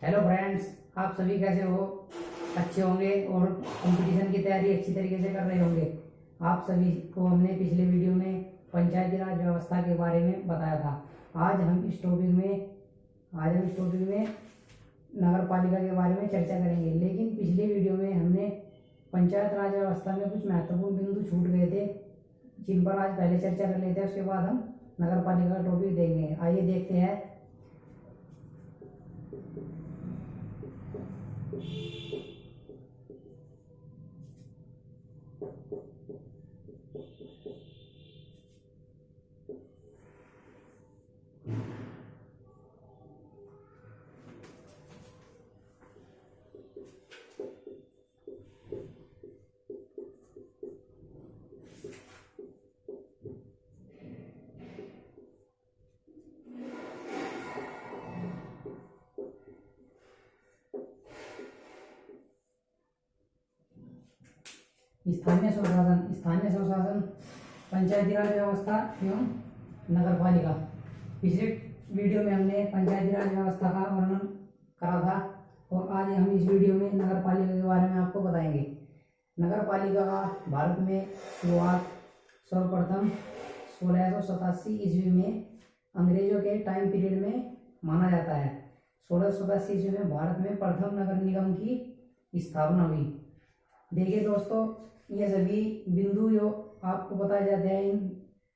Hello friends, आप सभी कैसे हो? अच्छे होंगे और कंपटीशन की तैयारी अच्छी तरीके से कर रहे होंगे। आप सभी को हमने पिछले वीडियो में पंचायती राज व्यवस्था के बारे में बताया था। आज हम इस टॉपिक में नगर पालिका के बारे में चर्चा करेंगे। लेकिन पिछले वीडियो में हमने पंचायत राज व्यवस्था में कुछ महत्वपूर्ण बिंदु छूट गए थे, जिन पर आज पहले चर्चा कर लेते हैं। उसके बाद हम नगर पालिका का टॉपिक देंगे। आइए देखते हैं। स्थानीय स्वशासन, पंचायती राज व्यवस्था एवं नगर पालिका। पिछले वीडियो में हमने पंचायती राज व्यवस्था का वर्णन करा था और आज हम इस वीडियो में नगर पालिका के बारे में आपको बताएंगे। नगर पालिका का भारत में शुरुआत सर्वप्रथम 1687 ईस्वी में अंग्रेजों के टाइम पीरियड में माना जाता है। 1687 ईस्वी में भारत में प्रथम नगर निगम की स्थापना हुई। देखिए दोस्तों, ये सभी बिंदु जो आपको बताए जाते हैं, इन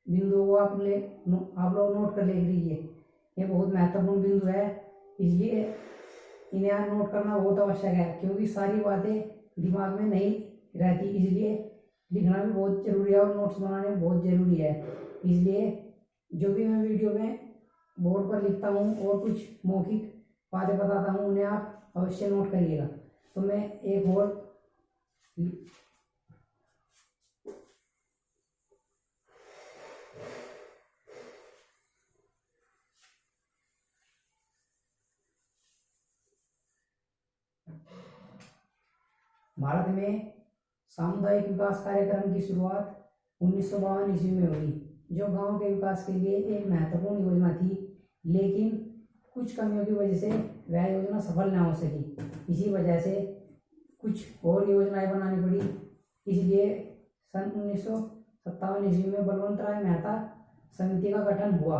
बिंदुओं को आप लोग नोट कर ले लीजिए। ये बहुत महत्वपूर्ण बिंदु है, इसलिए इन्हें नोट करना बहुत आवश्यक है, क्योंकि सारी बातें दिमाग में नहीं रहती, इसलिए लिखना भी बहुत जरूरी है और नोट्स बनाने बहुत जरूरी है। इसलिए जो भी मैं वीडियो में बोर्ड पर लिखता हूँ और कुछ मौखिक बातें बताता हूँ, उन्हें आप अवश्य नोट करिएगा। तो मैं एक और भारत में सामुदायिक विकास कार्यक्रम की शुरुआत 1952 ईस्वी में हुई, जो गांव के विकास के लिए एक महत्वपूर्ण योजना थी। लेकिन कुछ कमियों की वजह से वह योजना सफल न हो सकी। इसी वजह से कुछ और योजनाएं बनानी पड़ी। इसलिए सन 1957 ईस्वी में बलवंत राय मेहता समिति का गठन हुआ,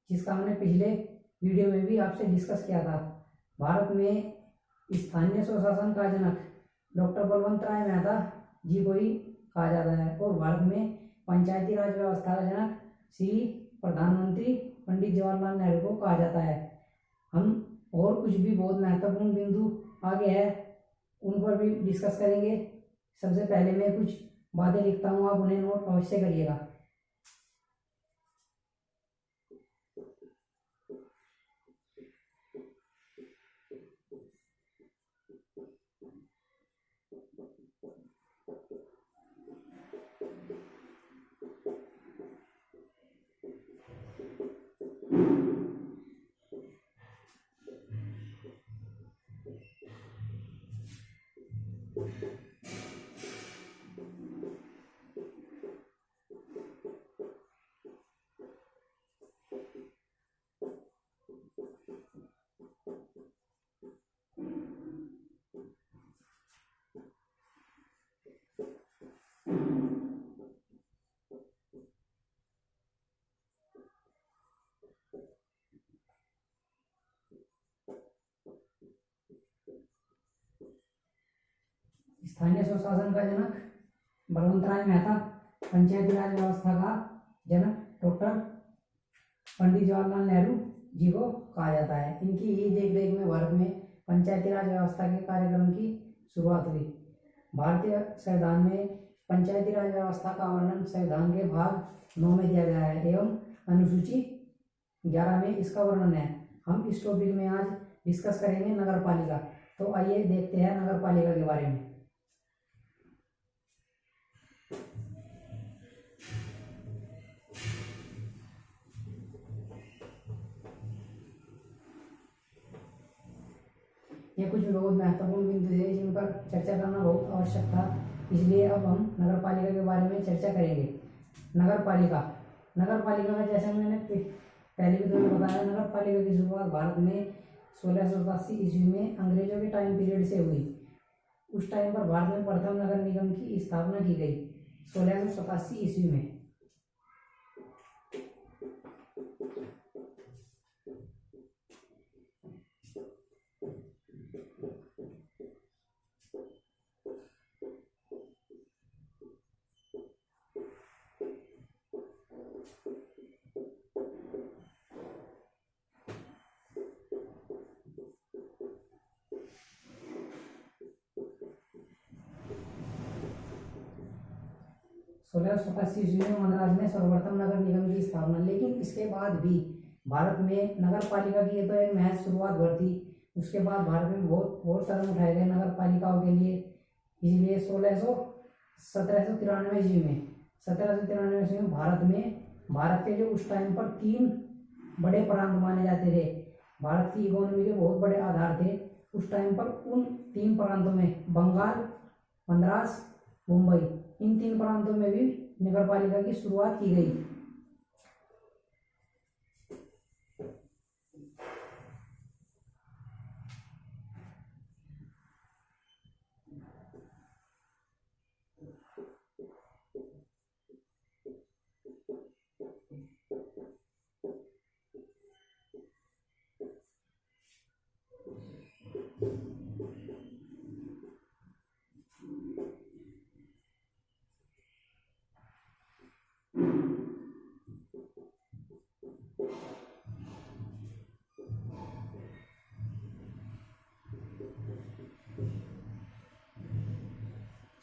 जिसका हमने पिछले वीडियो में भी आपसे डिस्कस किया था। भारत में स्थानीय स्वशासन का जनक डॉक्टर बलवंत राय मेहता जी को ही कहा जाता है और भारत में पंचायती राज व्यवस्था का जनक श्री प्रधानमंत्री पंडित जवाहरलाल नेहरू को कहा जाता है। हम और कुछ भी बहुत महत्वपूर्ण बिंदु आगे है, उन पर भी डिस्कस करेंगे। सबसे पहले मैं कुछ बातें लिखता हूँ, आप उन्हें नोट अवश्य करिएगा। स्थानीय स्वशासन का जनक बलवंत राय मेहता, पंचायती राज व्यवस्था का जनक डॉक्टर पंडित जवाहरलाल नेहरू जी को कहा जाता है। इनकी ही देखरेख में भारत में पंचायती राज व्यवस्था के कार्यक्रम की शुरुआत हुई। भारतीय संविधान में पंचायती राज व्यवस्था का वर्णन संविधान के भाग 9 में दिया गया है एवं अनुसूची 11 में इसका वर्णन है। हम इस टॉपिक में आज डिस्कस करेंगे नगर पालिका। तो आइए देखते हैं नगर पालिका के बारे में। ये कुछ बहुत महत्वपूर्ण बिंदु थे जिन पर चर्चा करना बहुत आवश्यक था, इसलिए अब हम नगर पालिका के बारे में चर्चा करेंगे। नगर पालिका का जैसे मैंने पहले भी तुम्हें बताया, नगर पालिका की शुरुआत भारत में 1687 में अंग्रेजों के टाइम पीरियड से हुई। उस टाइम पर भारत में प्रथम नगर निगम की स्थापना की गई 1687 में। सोलह सौ सतासी ईस्वी में मद्रास में सर्वप्रथम नगर निगम की स्थापना। लेकिन इसके बाद भी भारत में नगर पालिका की ये तो एक महज शुरुआत भर थी। उसके बाद भारत में बहुत बहुत कदम उठाए गए नगर पालिकाओं के लिए। इसलिए 1793 ईस्वी में 1793 ईस्वी में भारत के जो उस टाइम पर 3 बड़े प्रांत माने जाते थे, भारत की इकोनॉमी के बहुत बड़े आधार थे उस टाइम पर। उन 3 प्रांतों में बंगाल, मद्रास, मुंबई, इन 3 प्रांतों में भी नगर पालिका की शुरुआत की गई।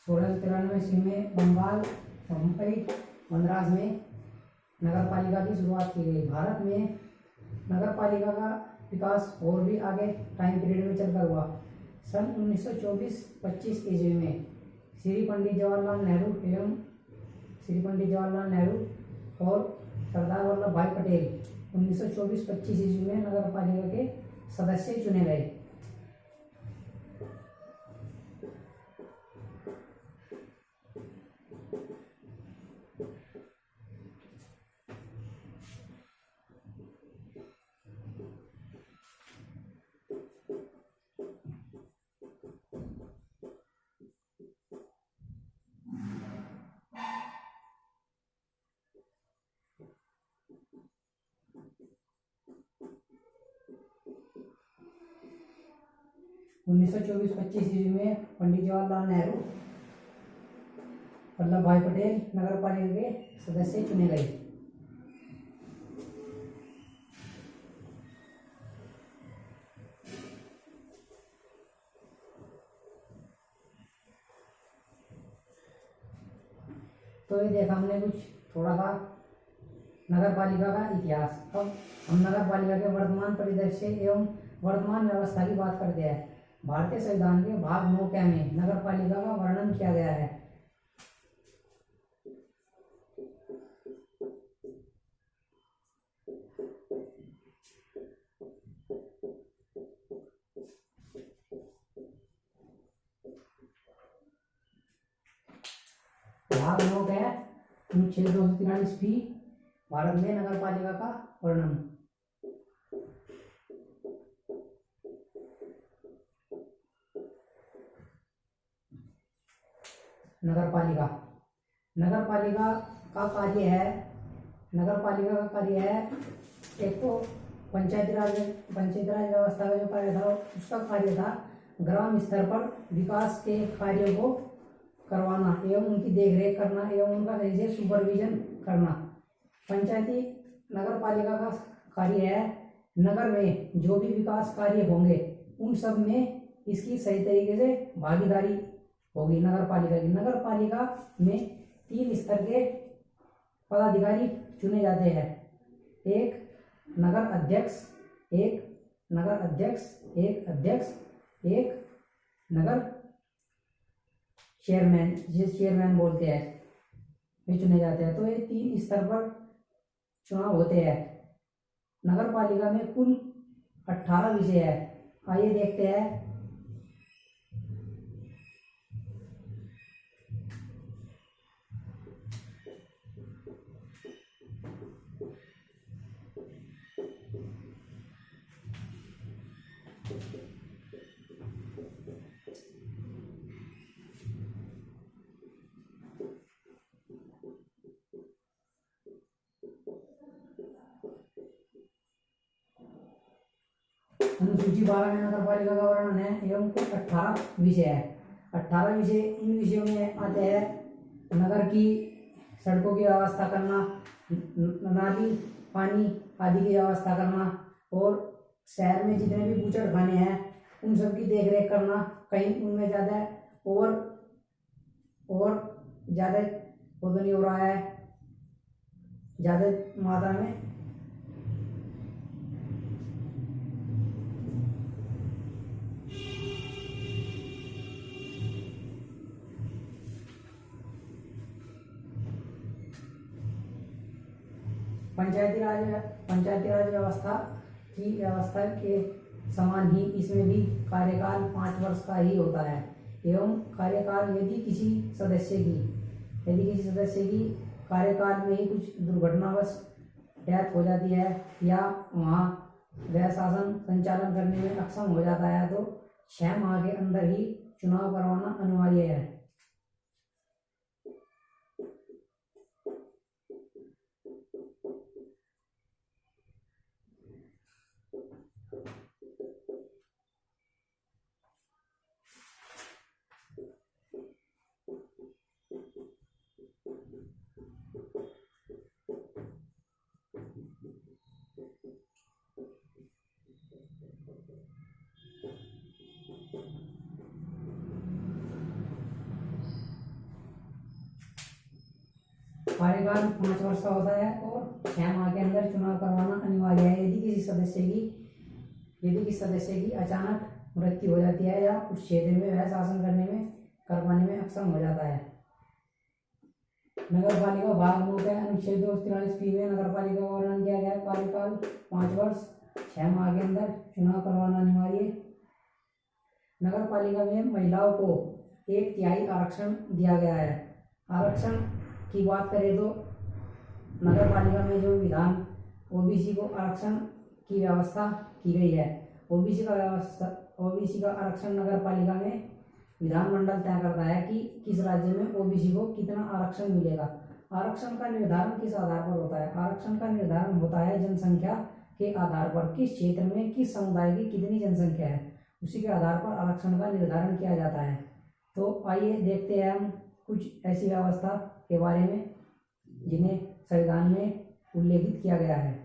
सोलह सौ 93 ईस्वी में बंगाल, मुंबई, मद्रास में नगर पालिका की शुरुआत की गई। भारत में नगर पालिका का विकास और भी आगे टाइम पीरियड में चलकर हुआ। सन 1924-25 ईस्वी में श्री पंडित जवाहरलाल नेहरू और सरदार वल्लभ भाई पटेल 1924-25 ईस्वी में नगर पालिका के सदस्य चुने गए। उन्नीस सौ 24-25 ईस्वी में पंडित जवाहरलाल नेहरू, वल्लभ भाई पटेल नगर पालिका के सदस्य चुने गए। तो ये देखा हमने कुछ थोड़ा सा नगर पालिका का इतिहास। अब हम नगर पालिका के वर्तमान परिदृश्य एवं वर्तमान व्यवस्था की बात करते हैं। भारतीय संविधान के भाग 9 में नगर पालिका का वर्णन किया गया है। भाग 9 है अनुच्छेद 243 भारत में नगर पालिका का वर्णन। नगर पालिका का कार्य है एक तो पंचायती राज व्यवस्था का जो कार्य था उसका कार्य था ग्राम स्तर पर विकास के कार्यों को करवाना एवं उनकी देखरेख करना एवं उनका सही से सुपरविजन करना। पंचायती नगर पालिका का कार्य है नगर में जो भी विकास कार्य होंगे उन सब में इसकी सही तरीके से भागीदारी होगी नगर पालिका की। नगर पालिका में 3 स्तर के पदाधिकारी चुने जाते हैं। एक नगर अध्यक्ष, एक नगर चेयरमैन, जिसे चेयरमैन बोलते हैं, वे चुने जाते हैं। तो ये 3 स्तर पर चुनाव होते हैं। नगर पालिका में कुल 18 विषय है। आइए देखते हैं। अनुसूची 12 में नगर पालिका का वर्णन है एवं कुल 18 विषय है। 18 विषय, इन विषयों में आते हैं नगर की सड़कों की व्यवस्था करना, नाली पानी आदि की व्यवस्था करना, और शहर में जितने भी बूचड़ खाने हैं उन सब की देख रेख करना। कहीं उनमें ज़्यादा और ज़्यादा वो तो नहीं हो रहा है, ज़्यादा मात्रा में पंचायती राज व्यवस्था के समान ही इसमें भी कार्यकाल 5 वर्ष का ही होता है एवं कार्यकाल यदि किसी सदस्य की कार्यकाल में ही कुछ दुर्घटनावश डेथ हो जाती है या वहाँ वह शासन संचालन करने में अक्षम हो जाता है तो 6 माह के अंदर ही चुनाव करवाना अनिवार्य है। कार्यकाल 5 वर्ष का होता है और 6 माह के अंदर चुनाव करवाना अनिवार्य है यदि किसी सदस्य की अचानक मृत्यु हो जाती है या उस क्षेत्र में वह शासन कर पाने में अक्षम हो जाता है। नगर पालिका भाग 9 के अनुच्छेद 243 में नगर पालिका का वर्णन किया गया है। कार्यकाल 5 वर्ष 6 माह के अंदर चुनाव करवाना अनिवार्य। नगर पालिका में महिलाओं को 1/3 आरक्षण दिया गया है। आरक्षण की बात करें तो नगर पालिका में जो विधान ओबीसी को आरक्षण की व्यवस्था की गई है। ओबीसी का आरक्षण नगर पालिका में विधानमंडल तय करता है कि किस राज्य में ओबीसी को कितना आरक्षण मिलेगा। आरक्षण का निर्धारण किस आधार पर होता है? आरक्षण का निर्धारण होता है जनसंख्या के आधार पर। किस क्षेत्र में किस समुदाय की कितनी जनसंख्या है उसी के आधार पर आरक्षण का निर्धारण किया जाता है। तो आइए देखते हैं हम कुछ ऐसी व्यवस्था के बारे में जिन्हें संविधान में उल्लेखित किया गया है।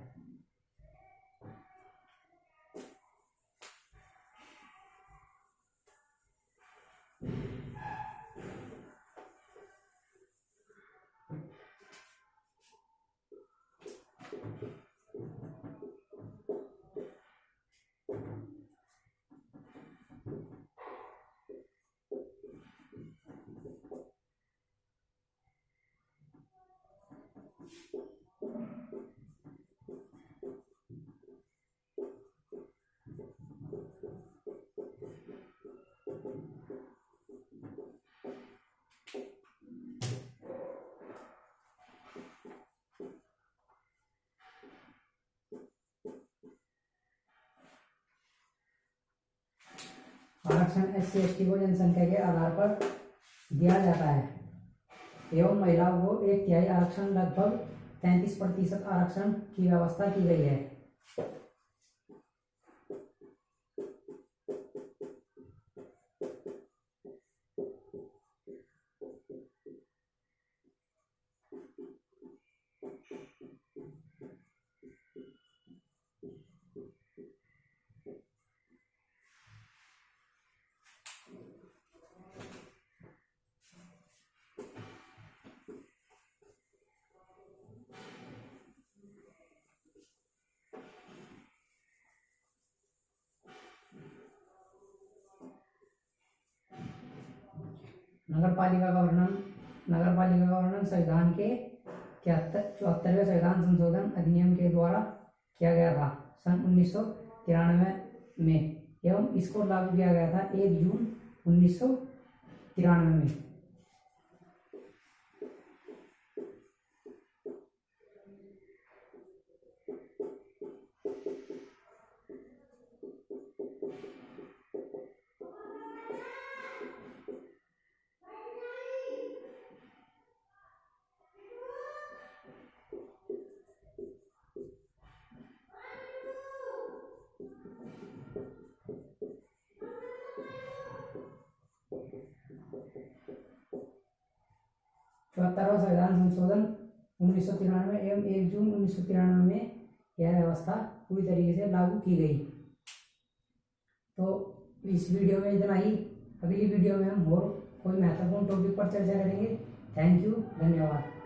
आरक्षण SC/ST को जनसंख्या के आधार पर दिया जाता है एवं महिलाओं को 1/3 आरक्षण लगभग 33% आरक्षण की व्यवस्था की गई है। नगर पालिका का वर्णन संविधान के 74वें संविधान संशोधन अधिनियम के द्वारा किया गया था सन 1993 में एवं इसको लागू किया गया था 1 जून 1993 में। 74वां संविधान संशोधन 1993 एवं 1 जून 1993 में यह व्यवस्था पूरी तरीके से लागू की गई। तो इस वीडियो में इतना ही। अगली वीडियो में हम और कोई महत्वपूर्ण टॉपिक पर चर्चा करेंगे। थैंक यू, धन्यवाद।